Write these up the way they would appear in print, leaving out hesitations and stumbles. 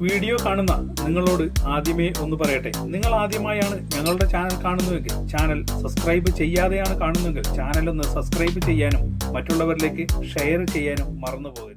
Video കാണുന്ന നിങ്ങളോട് ആദ്യമേ ഒന്ന് പറയട്ടെ, നിങ്ങൾ ആദ്യമായാണ് ഞങ്ങളുടെ ചാനൽ കാണുന്നതെങ്കിൽ ചാനൽ സബ്സ്ക്രൈബ് ചെയ്യാതെയാണ് കാണുന്നതെങ്കിൽ ചാനൽ ഒന്ന് സബ്സ്ക്രൈബ് ചെയ്യാനും മറ്റുള്ളവരിലേക്ക് ഷെയർ ചെയ്യാനും മറന്നു പോകരുത്.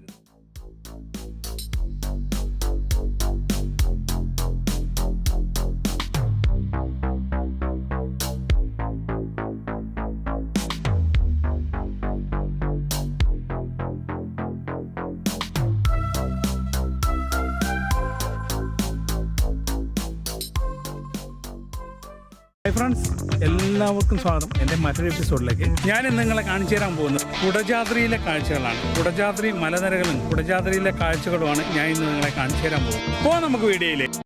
ഹായ് ഫ്രണ്ട്സ്, എല്ലാവർക്കും സ്വാഗതം എൻ്റെ മറ്റൊരു എപ്പിസോഡിലേക്ക്. ഞാൻ ഇന്ന് നിങ്ങളെ കാണിച്ചു തരാൻ പോകുന്നത് കുടജാദ്രിയിലെ കാഴ്ചകളാണ്. കുടജാദ്രി മലനിരകളും കുടജാദ്രിയിലെ കാഴ്ചകളുമാണ് ഞാൻ ഇന്ന് നിങ്ങളെ കാണിച്ചു തരാൻ പോകുന്നത്. അപ്പോൾ നമുക്ക് വീഡിയോയിലേക്ക്.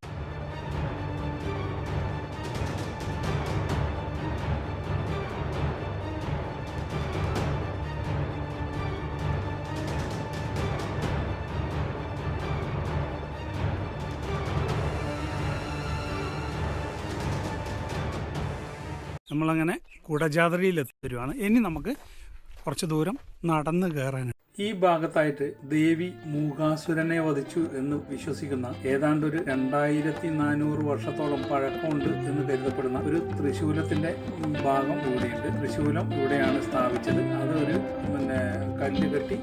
നമ്മളങ്ങനെ കുടജാദ്രിയിലെത്തുകയാണ്. ഇനി നമുക്ക് കുറച്ച് ദൂരം നടന്ന് കയറാനാണ്. ഈ ഭാഗത്തായിട്ട് ദേവി മൂകാസുരനെ വധിച്ചു എന്ന് വിശ്വസിക്കുന്ന ഏതാണ്ട് ഒരു 2400 വർഷത്തോളം പഴക്കമുണ്ട് എന്ന് കരുതപ്പെടുന്ന ഒരു തൃശൂലത്തിന്റെ ഭാഗം ഇവിടെയുണ്ട്. തൃശൂലം ഇവിടെയാണ് സ്ഥാപിച്ചത്. അത് ഒരു കല്ല് കെട്ടി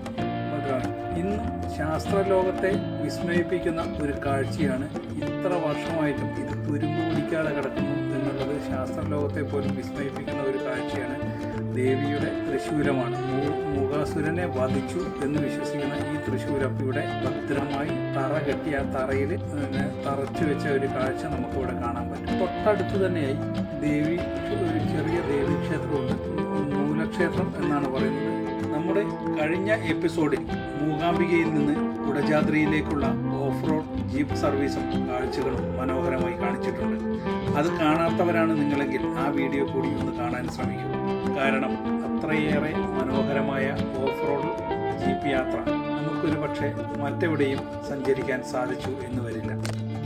ഇന്നും ശാസ്ത്രലോകത്തെ വിസ്മയിപ്പിക്കുന്ന ഒരു കാഴ്ചയാണ്. ഇത്ര വർഷമായിട്ടും ഇത് തുരുമ്പ് പിടിക്കാതെ കിടക്കുന്നു എന്നുള്ളത് ശാസ്ത്രലോകത്തെ പോലും വിസ്മയിപ്പിക്കുന്ന ഒരു കാഴ്ചയാണ്. ദേവിയുടെ തൃശൂലമാണ്. മൂകാസുരനെ വധിച്ചു എന്ന് വിശ്വസിക്കുന്ന ഈ തൃശൂലം ഇവിടെ ഭദ്രമായി തറ കെട്ടി ആ തറയിൽ തറച്ചു വെച്ച ഒരു കാഴ്ച നമുക്കിവിടെ കാണാൻ പറ്റും. തൊട്ടടുത്ത് തന്നെയായി ഒരു ചെറിയ ദേവീക്ഷേത്രമുണ്ട്. മൂലക്ഷേത്രം എന്നാണ് പറയുന്നത്. നമ്മുടെ കഴിഞ്ഞ എപ്പിസോഡിൽ മൂകാംബികയിൽ നിന്ന് കുടജാദ്രിയിലേക്കുള്ള ഓഫ് റോഡ് ജീപ്പ് സർവീസും കാഴ്ചകളും മനോഹരമായി കാണിച്ചിട്ടുണ്ട്. അത് കാണാത്തവരാണ് നിങ്ങളെങ്കിൽ ആ വീഡിയോ കൂടി ഒന്ന് കാണാൻ ശ്രമിക്കും. കാരണം അത്രയേറെ മനോഹരമായ ഓഫ് റോഡ് ജീപ്പ് യാത്ര നമുക്കൊരു പക്ഷേ മറ്റെവിടെയും സഞ്ചരിക്കാൻ സാധിച്ചു എന്ന് വരില്ല.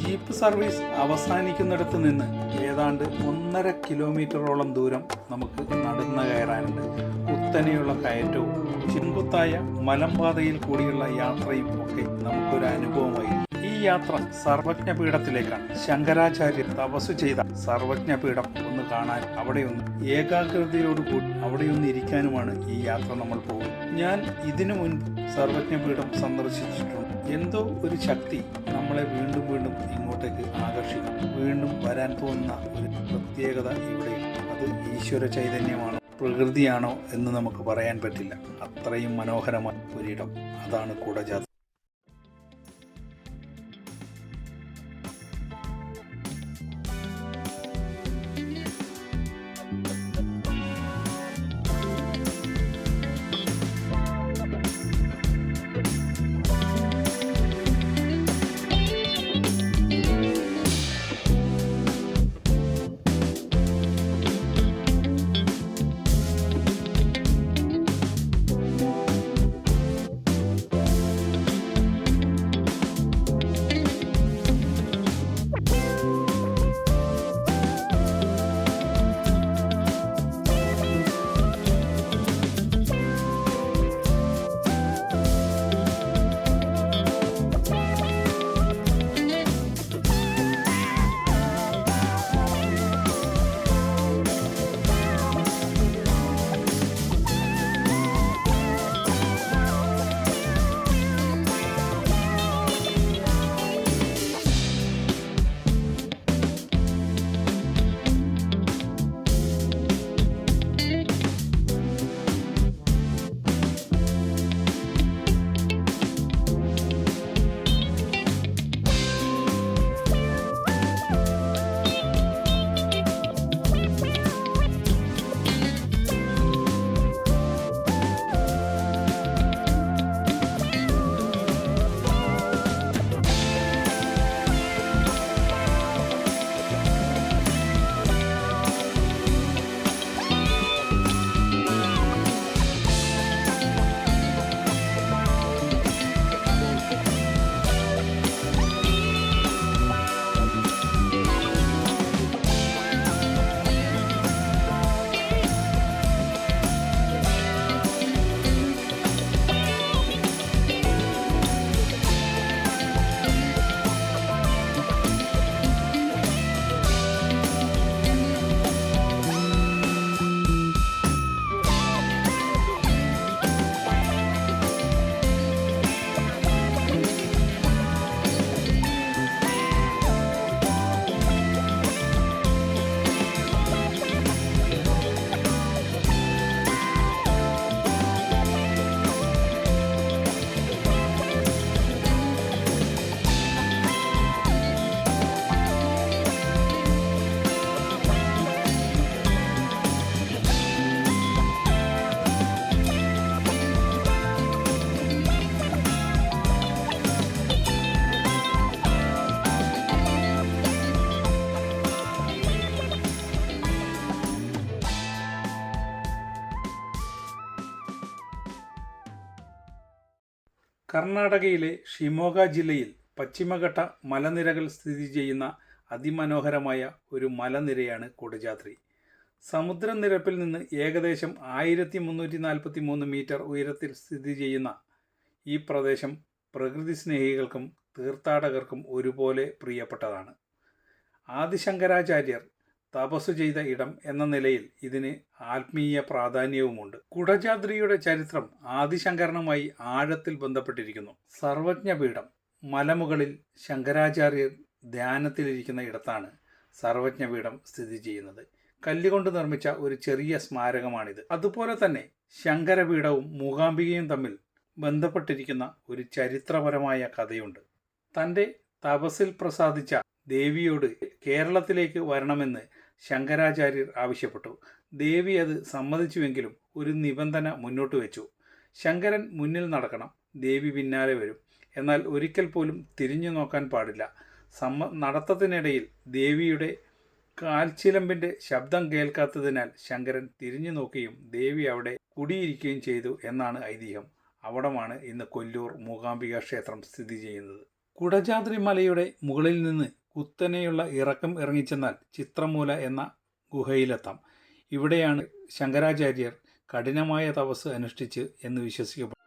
ജീപ്പ് സർവീസ് അവസാനിക്കുന്നിടത്ത് നിന്ന് ഏതാണ്ട് 1.5 കിലോമീറ്ററോളം ദൂരം നമുക്ക് നടന്ന് കയറാനുണ്ട്. കുത്തനെയുള്ള കയറ്റവും ചെങ്കുത്തായ മലമ്പാതയിൽ കൂടിയുള്ള യാത്രയും ഒക്കെ നമുക്കൊരു അനുഭവമായി. ഈ യാത്ര സർവജ്ഞപീഠത്തിലേക്കാണ്. ശങ്കരാചാര്യർ തപസ് ചെയ്ത സർവജ്ഞപീഠം ഒന്ന് കാണാൻ, അവിടെയൊന്ന് ഏകാഗ്രതയോടുകൂടി അവിടെയൊന്ന് ഇരിക്കാനുമാണ് ഈ യാത്ര നമ്മൾ പോകുന്നത്. ഞാൻ ഇതിനു മുൻപ് സർവജ്ഞപീഠം സന്ദർശിച്ചിട്ടുണ്ട്. എന്തോ ഒരു ശക്തി നമ്മളെ വീണ്ടും വീണ്ടും ഇങ്ങോട്ടേക്ക് ആകർഷിക്കും. വീണ്ടും വരാൻ തോന്നുന്ന ഒരു പ്രത്യേകത ഇവിടെയുണ്ട്. അത് ഈശ്വര ചൈതന്യമാണോ പ്രകൃതിയാണോ എന്ന് നമുക്ക് പറയാൻ പറ്റില്ല. അത്രയും മനോഹരമായ ഒരിടം അതാണ് കുടജാദ്രി. കർണാടകയിലെ ഷിമോഗ ജില്ലയിൽ പശ്ചിമഘട്ട മലനിരകൾ സ്ഥിതി ചെയ്യുന്ന അതിമനോഹരമായ ഒരു മലനിരയാണ് കുടജാദ്രി. സമുദ്രനിരപ്പിൽ നിന്ന് ഏകദേശം 1343 മീറ്റർ ഉയരത്തിൽ സ്ഥിതി ചെയ്യുന്ന ഈ പ്രദേശം പ്രകൃതി സ്നേഹികൾക്കും തീർത്ഥാടകർക്കും ഒരുപോലെ പ്രിയപ്പെട്ടതാണ്. ആദിശങ്കരാചാര്യർ തപസ്സു ചെയ്ത ഇടം എന്ന നിലയിൽ ഇതിന് ആത്മീയ പ്രാധാന്യവുമുണ്ട്. കുടജാദ്രിയുടെ ചരിത്രം ആദിശങ്കരനുമായി ആഴത്തിൽ ബന്ധപ്പെട്ടിരിക്കുന്നു. സർവജ്ഞപീഠം മലമുകളിൽ ശങ്കരാചാര്യർ ധ്യാനത്തിലിരിക്കുന്ന ഇടത്താണ് സർവജ്ഞപീഠം സ്ഥിതി ചെയ്യുന്നത്. കല്ലുകൊണ്ട് നിർമ്മിച്ച ഒരു ചെറിയ സ്മാരകമാണിത്. അതുപോലെ തന്നെ ശങ്കരപീഠവും മൂകാംബികയും തമ്മിൽ ബന്ധപ്പെട്ടിരിക്കുന്ന ഒരു ചരിത്രപരമായ കഥയുണ്ട്. തൻ്റെ തപസ്സിൽ പ്രസാദിച്ച ദേവിയോട് കേരളത്തിലേക്ക് വരണമെന്ന് ശങ്കരാചാര്യർ ആവശ്യപ്പെട്ടു. ദേവി അത് സമ്മതിച്ചുവെങ്കിലും ഒരു നിബന്ധന മുന്നോട്ട് വെച്ചു. ശങ്കരൻ മുന്നിൽ നടക്കണം, ദേവി പിന്നാലെ വരും. എന്നാൽ ഒരിക്കൽ പോലും തിരിഞ്ഞു നോക്കാൻ പാടില്ല. നടത്തത്തിനിടയിൽ ദേവിയുടെ കാൽച്ചിലമ്പിൻ്റെ ശബ്ദം കേൾക്കാത്തതിനാൽ ശങ്കരൻ തിരിഞ്ഞു നോക്കുകയും ദേവി അവിടെ കുടിയിരിക്കുകയും ചെയ്തു എന്നാണ് ഐതിഹ്യം. അവിടമാണ് ഇന്ന് കൊല്ലൂർ മൂകാംബിക ക്ഷേത്രം സ്ഥിതി ചെയ്യുന്നത്. കുടജാദ്രി മലയുടെ മുകളിൽ നിന്ന് കുത്തനെയുള്ള ഇറക്കം ഇറങ്ങിച്ചെന്നാൽ ചിത്രമൂല എന്ന ഗുഹയിലെത്താം. ഇവിടെയാണ് ശങ്കരാചാര്യർ കഠിനമായ തപസ് അനുഷ്ഠിച്ച് എന്ന് വിശ്വസിക്കപ്പെടുന്നു.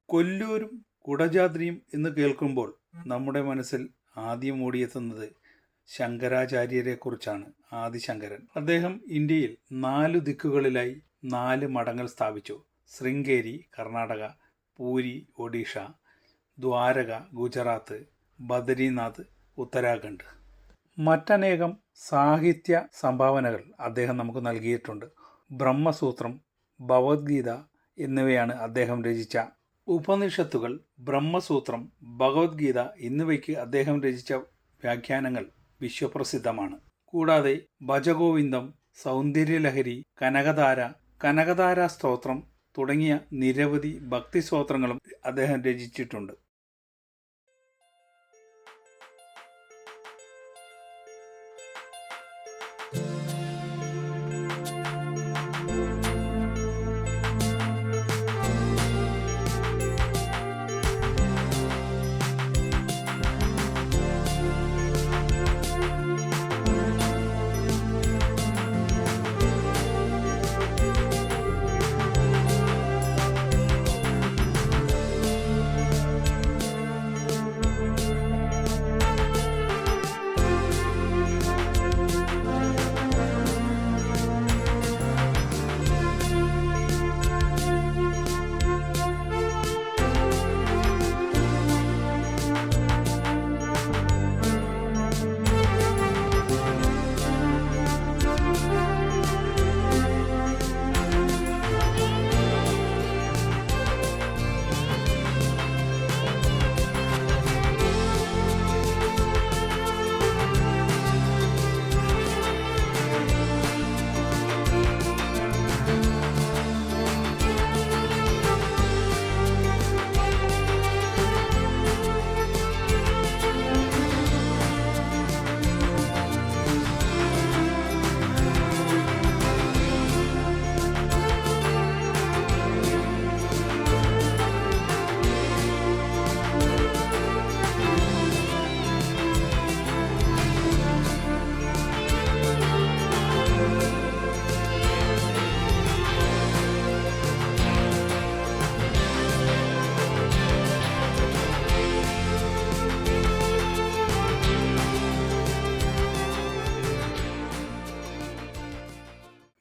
കൊല്ലൂരും കുടജാദ്രിയും എന്ന് കേൾക്കുമ്പോൾ നമ്മുടെ മനസ്സിൽ ആദ്യം ഓടിയെത്തുന്നത് ശങ്കരാചാര്യരെക്കുറിച്ചാണ്. ആദിശങ്കരൻ. അദ്ദേഹം ഇന്ത്യയിൽ 4 ദിക്കുകളിലായി 4 മഠങ്ങൾ സ്ഥാപിച്ചു. ശൃംഗേരി കർണാടക, പൂരി ഒഡീഷ, ദ്വാരക ഗുജറാത്ത്, ബദരിനാഥ് ഉത്തരാഖണ്ഡ്. മറ്റനേകം സാഹിത്യ സംഭാവനകൾ അദ്ദേഹം നമുക്ക് നൽകിയിട്ടുണ്ട്. ബ്രഹ്മസൂത്രം, ഭഗവത്ഗീത എന്നിവയാണ് അദ്ദേഹം രചിച്ച ഉപനിഷത്തുകൾ. ബ്രഹ്മസൂത്രം, ഭഗവത്ഗീത എന്നിവയ്ക്ക് അദ്ദേഹം രചിച്ച വ്യാഖ്യാനങ്ങൾ വിശ്വപ്രസിദ്ധമാണ്. കൂടാതെ ഭജഗോവിന്ദം, സൗന്ദര്യലഹരി, കനകധാര സ്തോത്രം തുടങ്ങിയ നിരവധി ഭക്തി സ്തോത്രങ്ങളും അദ്ദേഹം രചിച്ചിട്ടുണ്ട്.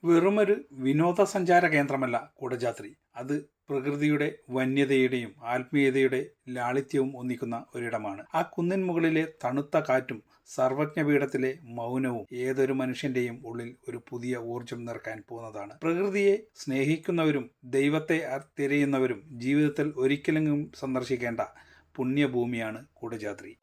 വെറുമൊരു വിനോദസഞ്ചാര കേന്ദ്രമല്ല കുടജാദ്രി. അത് പ്രകൃതിയുടെ വന്യതയുടെയും ആത്മീയതയുടെ ലാളിത്യവും ഒന്നിക്കുന്ന ഒരിടമാണ്. ആ കുന്നിൻ മുകളിലെ തണുത്ത കാറ്റും സർവജ്ഞപീഠത്തിലെ മൗനവും ഏതൊരു മനുഷ്യന്റെയും ഉള്ളിൽ ഒരു പുതിയ ഊർജം നിറക്കാൻ പോകുന്നതാണ്. പ്രകൃതിയെ സ്നേഹിക്കുന്നവരും ദൈവത്തെ തിരയുന്നവരും ജീവിതത്തിൽ ഒരിക്കലെങ്കിലും സന്ദർശിക്കേണ്ട പുണ്യഭൂമിയാണ് കുടജാദ്രി.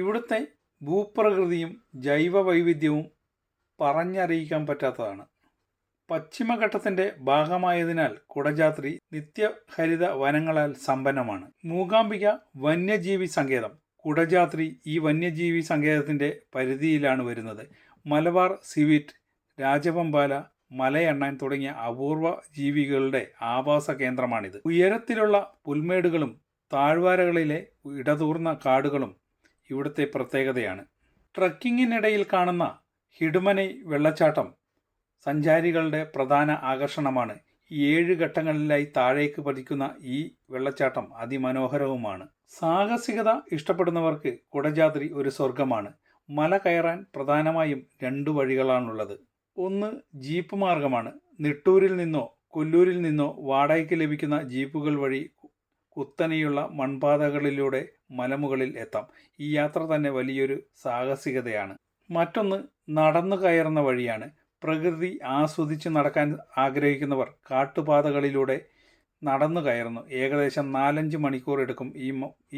ഇവിടുത്തെ ഭൂപ്രകൃതിയും ജൈവ വൈവിധ്യവും പറഞ്ഞറിയിക്കാൻ പറ്റാത്തതാണ്. പശ്ചിമഘട്ടത്തിന്റെ ഭാഗമായതിനാൽ കുടജാദ്രി നിത്യഹരിത വനങ്ങളാൽ സമ്പന്നമാണ്. മൂകാംബിക വന്യജീവി സങ്കേതം. കുടജാദ്രി ഈ വന്യജീവി സങ്കേതത്തിന്റെ പരിധിയിലാണ് വരുന്നത്. മലബാർ സിവിറ്റ്, രാജവെമ്പാല, മലയണ്ണാൻ തുടങ്ങിയ അപൂർവ ജീവികളുടെ ആവാസ കേന്ദ്രമാണിത്. ഉയരത്തിലുള്ള പുൽമേടുകളും താഴ്വാരകളിലെ ഇടതൂർന്ന കാടുകളും ഇവിടുത്തെ പ്രത്യേകതയാണ്. ട്രക്കിങ്ങിനിടയിൽ കാണുന്ന ഹിഡുമനൈ വെള്ളച്ചാട്ടം സഞ്ചാരികളുടെ പ്രധാന ആകർഷണമാണ്. 7 ഘട്ടങ്ങളിലായി താഴേക്ക് പതിക്കുന്ന ഈ വെള്ളച്ചാട്ടം അതിമനോഹരവുമാണ്. സാഹസികത ഇഷ്ടപ്പെടുന്നവർക്ക് കുടജാദ്രി ഒരു സ്വർഗമാണ്. മല കയറാൻ പ്രധാനമായും 2 വഴികളാണുള്ളത്. ഒന്ന് ജീപ്പ് മാർഗമാണ്. നിട്ടൂരിൽ നിന്നോ കൊല്ലൂരിൽ നിന്നോ വാടകയ്ക്ക് ലഭിക്കുന്ന ജീപ്പുകൾ വഴി കുത്തനെയുള്ള മൺപാതകളിലൂടെ മലമുകളിൽ എത്താം. ഈ യാത്ര തന്നെ വലിയൊരു സാഹസികതയാണ്. മറ്റൊന്ന് നടന്നു കയറുന്ന വഴിയാണ്. പ്രകൃതി ആസ്വദിച്ച് നടക്കാൻ ആഗ്രഹിക്കുന്നവർ കാട്ടുപാതകളിലൂടെ നടന്നു കയറുന്നു. ഏകദേശം 4-5 മണിക്കൂർ എടുക്കും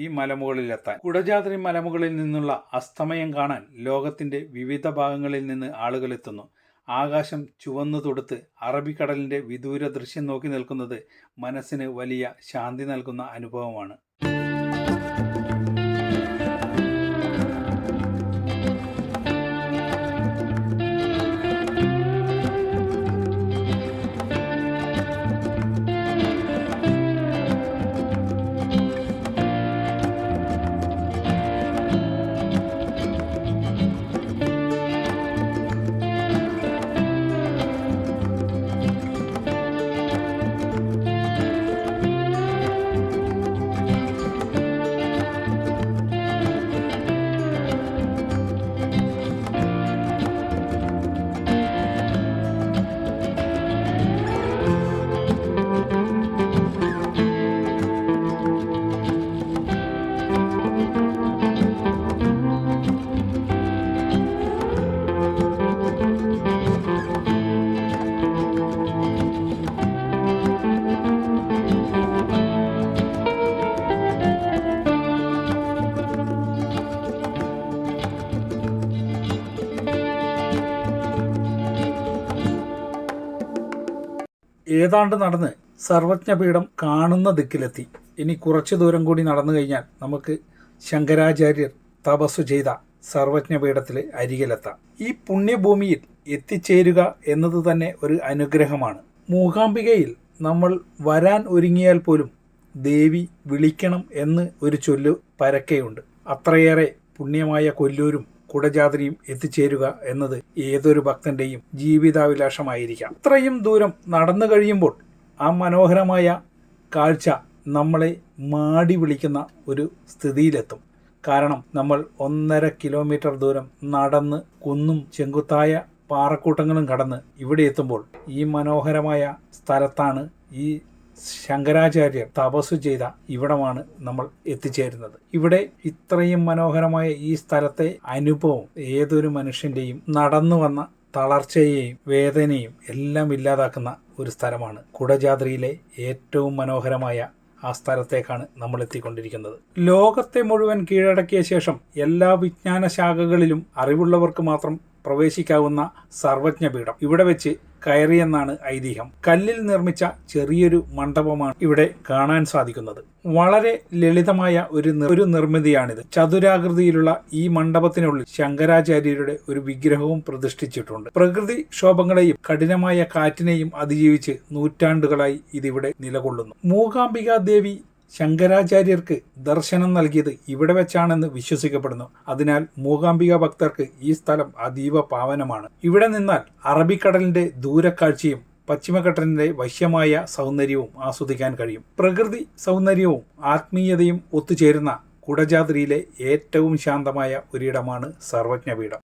ഈ മലമുകളിലെത്താൻ. കുടജാദ്രി മലമുകളിൽ നിന്നുള്ള അസ്തമയം കാണാൻ ലോകത്തിന്റെ വിവിധ ഭാഗങ്ങളിൽ നിന്ന് ആളുകൾ എത്തുന്നു. ആകാശം ചുവന്നു തൊടുത്ത് അറബിക്കടലിന്റെ വിദൂര ദൃശ്യം നോക്കി നിൽക്കുന്നത് മനസ്സിന് വലിയ ശാന്തി നൽകുന്ന അനുഭവമാണ്. ഏതാണ്ട് നടന്ന് സർവജ്ഞപീഠം കാണുന്ന ദിക്കിലെത്തി. ഇനി കുറച്ചു ദൂരം കൂടി നടന്നു കഴിഞ്ഞാൽ നമുക്ക് ശങ്കരാചാര്യർ തപസ്സു ചെയ്ത സർവജ്ഞപീഠത്തിലെ അരികിലെത്താം. ഈ പുണ്യഭൂമിയിൽ എത്തിച്ചേരുക എന്നത് തന്നെ ഒരു അനുഗ്രഹമാണ്. മൂകാംബികയിൽ നമ്മൾ വരാൻ ഒരുങ്ങിയാൽ പോലും ദേവി വിളിക്കണം എന്ന് ഒരു ചൊല്ല് പരക്കെയുണ്ട്. അത്രയേറെ പുണ്യമായ കൊല്ലൂരും കുടജാദ്രിയും എത്തിച്ചേരുക എന്നത് ഏതൊരു ഭക്തന്റെയും ജീവിതാഭിലാഷമായിരിക്കാം. ഇത്രയും ദൂരം നടന്നു കഴിയുമ്പോൾ ആ മനോഹരമായ കാഴ്ച നമ്മളെ മാടി വിളിക്കുന്ന ഒരു സ്ഥിതിയിലെത്തും. കാരണം നമ്മൾ 1.5 കിലോമീറ്റർ ദൂരം നടന്ന് കുന്നും ചെങ്കുത്തായ പാറക്കൂട്ടങ്ങളും കടന്ന് ഇവിടെ എത്തുമ്പോൾ ഈ മനോഹരമായ സ്ഥലത്താണ് ഈ ശങ്കരാചാര്യർ തപസ്സു ചെയ്ത ഇവിടമാണ് നമ്മൾ എത്തിച്ചേരുന്നത്. ഇവിടെ ഇത്രയും മനോഹരമായ ഈ സ്ഥലത്തെ അനുഭവം ഏതൊരു മനുഷ്യന്റെയും നടന്നു വന്ന തളർച്ചയെയും വേദനയും എല്ലാം ഇല്ലാതാക്കുന്ന ഒരു സ്ഥലമാണ്. കുടജാദ്രിയിലെ ഏറ്റവും മനോഹരമായ ആ സ്ഥലത്തേക്കാണ് നമ്മൾ എത്തിക്കൊണ്ടിരിക്കുന്നത്. ലോകത്തെ മുഴുവൻ കീഴടക്കിയ ശേഷം എല്ലാ വിജ്ഞാന ശാഖകളിലും അറിവുള്ളവർക്ക് മാത്രം പ്രവേശിക്കാവുന്ന സർവജ്ഞപീഠം ഇവിടെ വെച്ച് കയറിയെന്നാണ് ഐതിഹ്യം. കല്ലിൽ നിർമ്മിച്ച ചെറിയൊരു മണ്ഡപമാണ് ഇവിടെ കാണാൻ സാധിക്കുന്നത്. വളരെ ലളിതമായ ഒരു നിർമ്മിതിയാണിത്. ചതുരാകൃതിയിലുള്ള ഈ മണ്ഡപത്തിനുള്ളിൽ ശങ്കരാചാര്യരുടെ ഒരു വിഗ്രഹവും പ്രതിഷ്ഠിച്ചിട്ടുണ്ട്. പ്രകൃതി ക്ഷോഭങ്ങളെയും കഠിനമായ കാറ്റിനെയും അതിജീവിച്ച് നൂറ്റാണ്ടുകളായി ഇതിവിടെ നിലകൊള്ളുന്നു. മൂകാംബികാ ദേവി ശങ്കരാചാര്യർക്ക് ദർശനം നൽകിയത് ഇവിടെ വെച്ചാണെന്ന് വിശ്വസിക്കപ്പെടുന്നു. അതിനാൽ മൂകാംബിക ഭക്തർക്ക് ഈ സ്ഥലം അതീവ പാവനമാണ്. ഇവിടെ നിന്നാൽ അറബിക്കടലിന്റെ ദൂരക്കാഴ്ചയും പശ്ചിമഘട്ടത്തിന്റെ വശ്യമായ സൗന്ദര്യവും ആസ്വദിക്കാൻ കഴിയും. പ്രകൃതി സൗന്ദര്യവും ആത്മീയതയും ഒത്തുചേരുന്ന കുടജാദ്രിയിലെ ഏറ്റവും ശാന്തമായ ഒരിടമാണ് സർവജ്ഞപീഠം.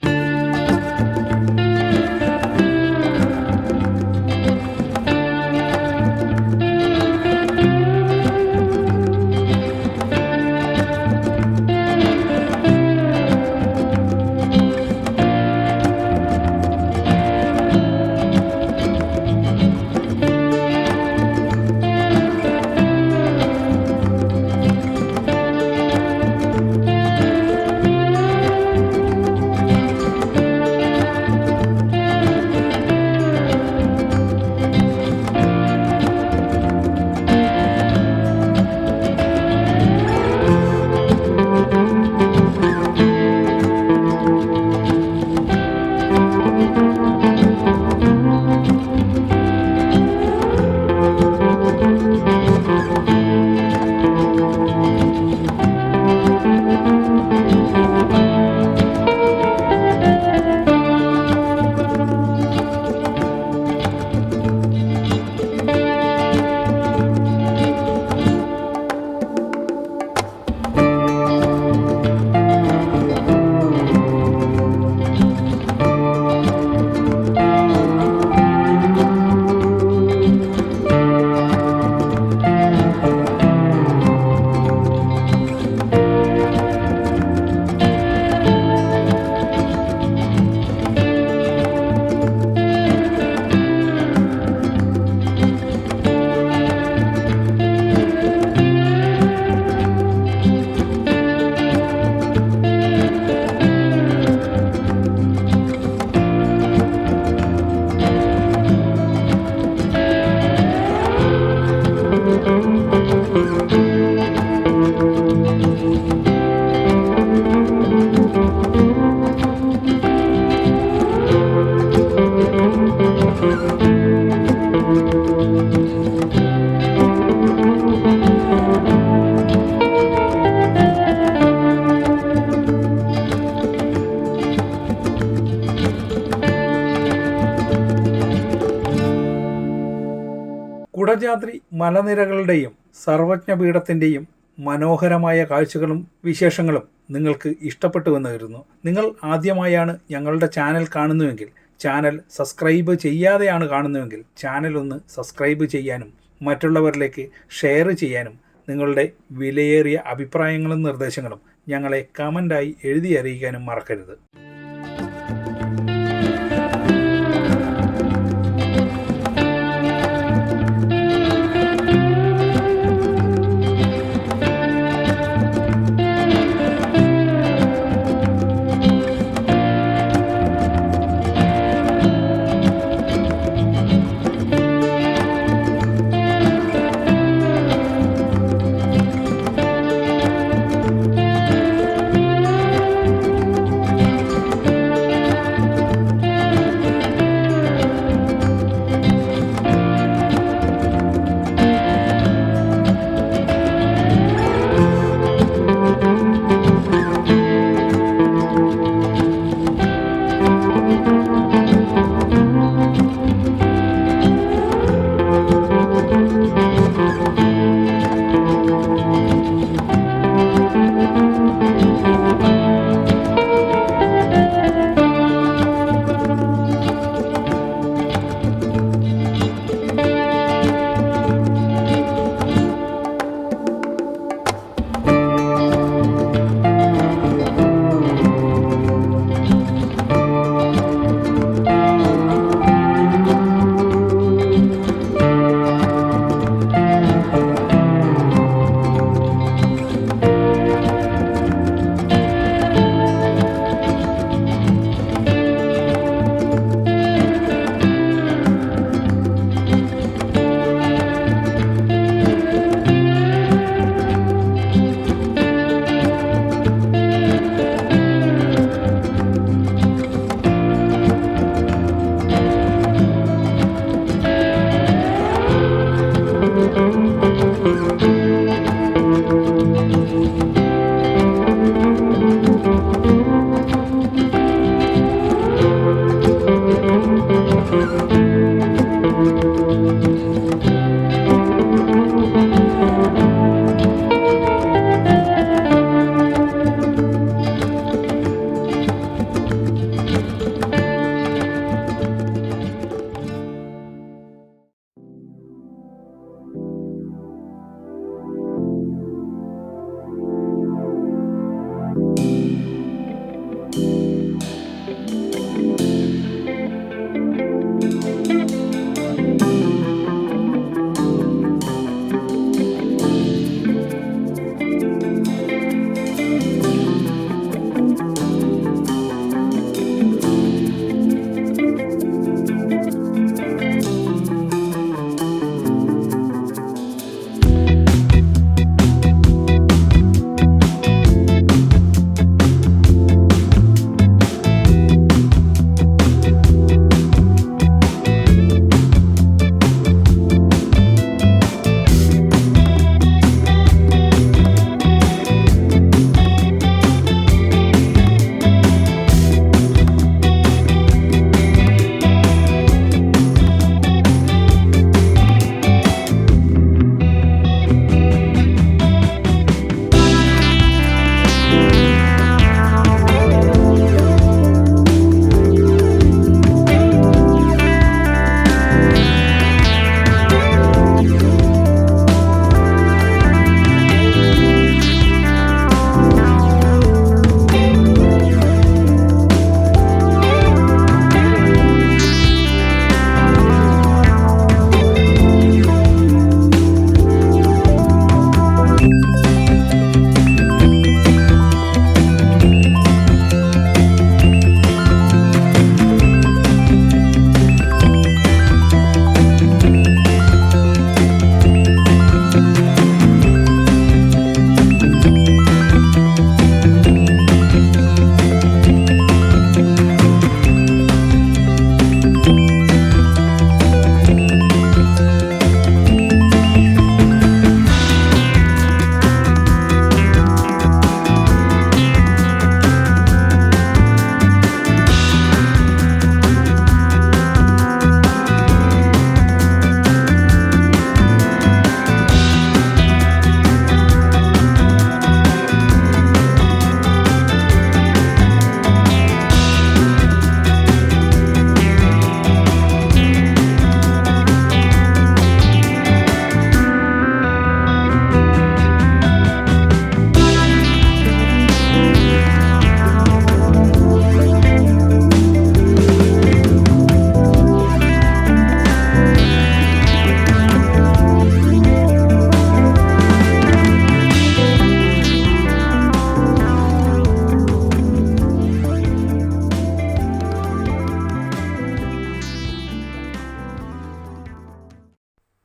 കുടജാദ്രി മലനിരകളുടെയും സർവജ്ഞപീഠത്തിൻ്റെയും മനോഹരമായ കാഴ്ചകളും വിശേഷങ്ങളും നിങ്ങൾക്ക് ഇഷ്ടപ്പെട്ടുവെന്ന് കരുതുന്നു. നിങ്ങൾ ആദ്യമായാണ് ഞങ്ങളുടെ ചാനൽ കാണുന്നുവെങ്കിൽ, ചാനൽ സബ്സ്ക്രൈബ് ചെയ്യാതെയാണ് കാണുന്നുവെങ്കിൽ ചാനൽ ഒന്ന് സബ്സ്ക്രൈബ് ചെയ്യാനും മറ്റുള്ളവരിലേക്ക് ഷെയർ ചെയ്യാനും നിങ്ങളുടെ വിലയേറിയ അഭിപ്രായങ്ങളും നിർദ്ദേശങ്ങളും ഞങ്ങളെ കമൻ്റായി എഴുതി അറിയിക്കാനും മറക്കരുത്.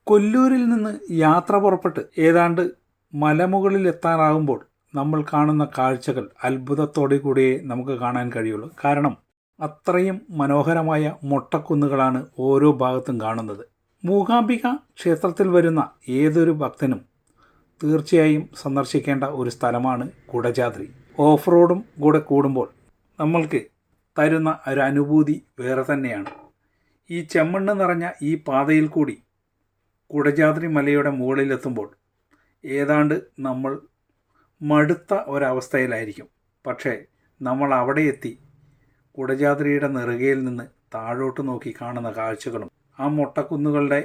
കൊല്ലൂരിൽ നിന്ന് യാത്ര പുറപ്പെട്ട് ഏതാണ്ട് മലമുകളിൽ എത്താറാകുമ്പോൾ നമ്മൾ കാണുന്ന കാഴ്ചകൾ അത്ഭുതത്തോടെ കൂടിയേ നമുക്ക് കാണാൻ കഴിയുള്ളൂ. കാരണം അത്രയും മനോഹരമായ മൊട്ടക്കുന്നുകളാണ് ഓരോ ഭാഗത്തും കാണുന്നത്. മൂകാംബിക ക്ഷേത്രത്തിൽ വരുന്ന ഏതൊരു ഭക്തനും തീർച്ചയായും സന്ദർശിക്കേണ്ട ഒരു സ്ഥലമാണ് കുടജാദ്രി. ഓഫ് റോഡും കൂടെ കൂടുമ്പോൾ നമ്മൾക്ക് തരുന്ന ഒരു അനുഭൂതി വേറെ തന്നെയാണ്. ഈ ചെമ്മണ്ണ് നിറഞ്ഞ ഈ പാതയിൽ കൂടി കുടജാദ്രി മലയുടെ മുകളിലെത്തുമ്പോൾ ഏതാണ്ട് നമ്മൾ മടുത്ത ഒരവസ്ഥയിലായിരിക്കും. പക്ഷേ നമ്മൾ അവിടെ എത്തി കുടജാദ്രിയുടെ നെറുകയിൽ നിന്ന് താഴോട്ട് നോക്കി കാണുന്ന കാഴ്ചകളും ആ മൊട്ടക്കുന്നുകളുടെ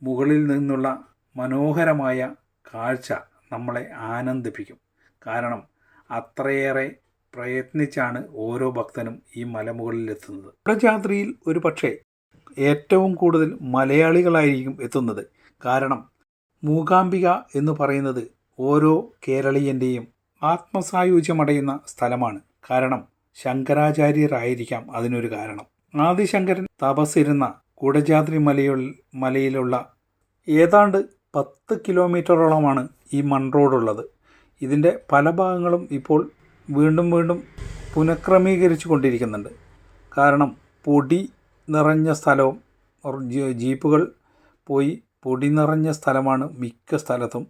മുകളിൽ നിന്നുള്ള മനോഹരമായ കാഴ്ച നമ്മളെ ആനന്ദിപ്പിക്കും. കാരണം അത്രയേറെ പ്രയത്നിച്ചാണ് ഓരോ ഭക്തനും ഈ മലമുകളിലെത്തുന്നത്. കുടജാദ്രിയിൽ ഒരു പക്ഷേ ഏറ്റവും കൂടുതൽ മലയാളികളായിരിക്കും എത്തുന്നത്. കാരണം മൂകാംബിക എന്ന് പറയുന്നത് ഓരോ കേരളീയൻ്റെയും ആത്മസായുജ്യമടയുന്ന സ്ഥലമാണ്. കാരണം ശങ്കരാചാര്യരായിരിക്കാം അതിനൊരു കാരണം. ആദിശങ്കരൻ തപസ്സിരുന്ന കുടജാദ്രി മലയിലുള്ള ഏതാണ്ട് 10 കിലോമീറ്ററോളമാണ് ഈ മൺ റോഡുള്ളത്. ഇതിൻ്റെ പല ഭാഗങ്ങളും ഇപ്പോൾ വീണ്ടും പുനഃക്രമീകരിച്ചു കൊണ്ടിരിക്കുന്നുണ്ട്. കാരണം പൊടി നിറഞ്ഞ സ്ഥലവും ജീപ്പുകൾ പോയി പൊടി നിറഞ്ഞ സ്ഥലമാണ് മിക്ക സ്ഥലത്തും.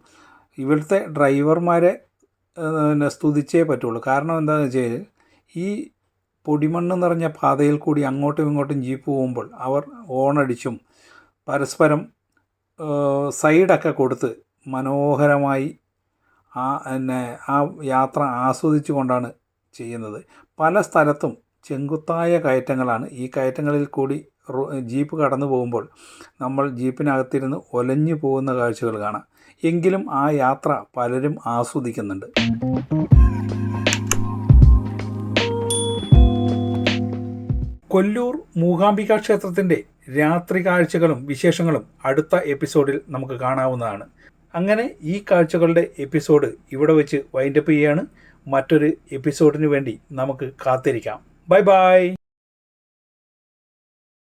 ഇവിടുത്തെ ഡ്രൈവർമാരെ സ്തുതിച്ചേ പറ്റുള്ളൂ. കാരണം എന്താണെന്ന് വെച്ച് കഴിഞ്ഞാൽ ഈ പൊടിമണ്ണ് നിറഞ്ഞ പാതയിൽ കൂടി അങ്ങോട്ടും ഇങ്ങോട്ടും ജീപ്പ് പോകുമ്പോൾ അവർ ഓണടിച്ചും പരസ്പരം സൈഡൊക്കെ കൊടുത്ത് മനോഹരമായി ആ യാത്ര ആസ്വദിച്ചു കൊണ്ടാണ് ചെയ്യുന്നത്. പല സ്ഥലത്തും ചെങ്കുത്തായ കയറ്റങ്ങളാണ്. ഈ കയറ്റങ്ങളിൽ കൂടി ജീപ്പ് കടന്നു പോകുമ്പോൾ നമ്മൾ ജീപ്പിനകത്തിരുന്ന് ഒലഞ്ഞു പോകുന്ന കാഴ്ചകൾ കാണാം. എങ്കിലും ആ യാത്ര പലരും ആസ്വദിക്കുന്നുണ്ട്. കൊല്ലൂർ മൂകാംബിക ക്ഷേത്രത്തിൻ്റെ രാത്രി കാഴ്ചകളും വിശേഷങ്ങളും അടുത്ത എപ്പിസോഡിൽ നമുക്ക് കാണാവുന്നതാണ്. അങ്ങനെ ഈ കാഴ്ചകളുടെ എപ്പിസോഡ് ഇവിടെ വെച്ച് വൈൻഡപ്പ് ചെയ്യുകയാണ്. മറ്റൊരു എപ്പിസോഡിന് വേണ്ടി നമുക്ക് കാത്തിരിക്കാം. Bye bye.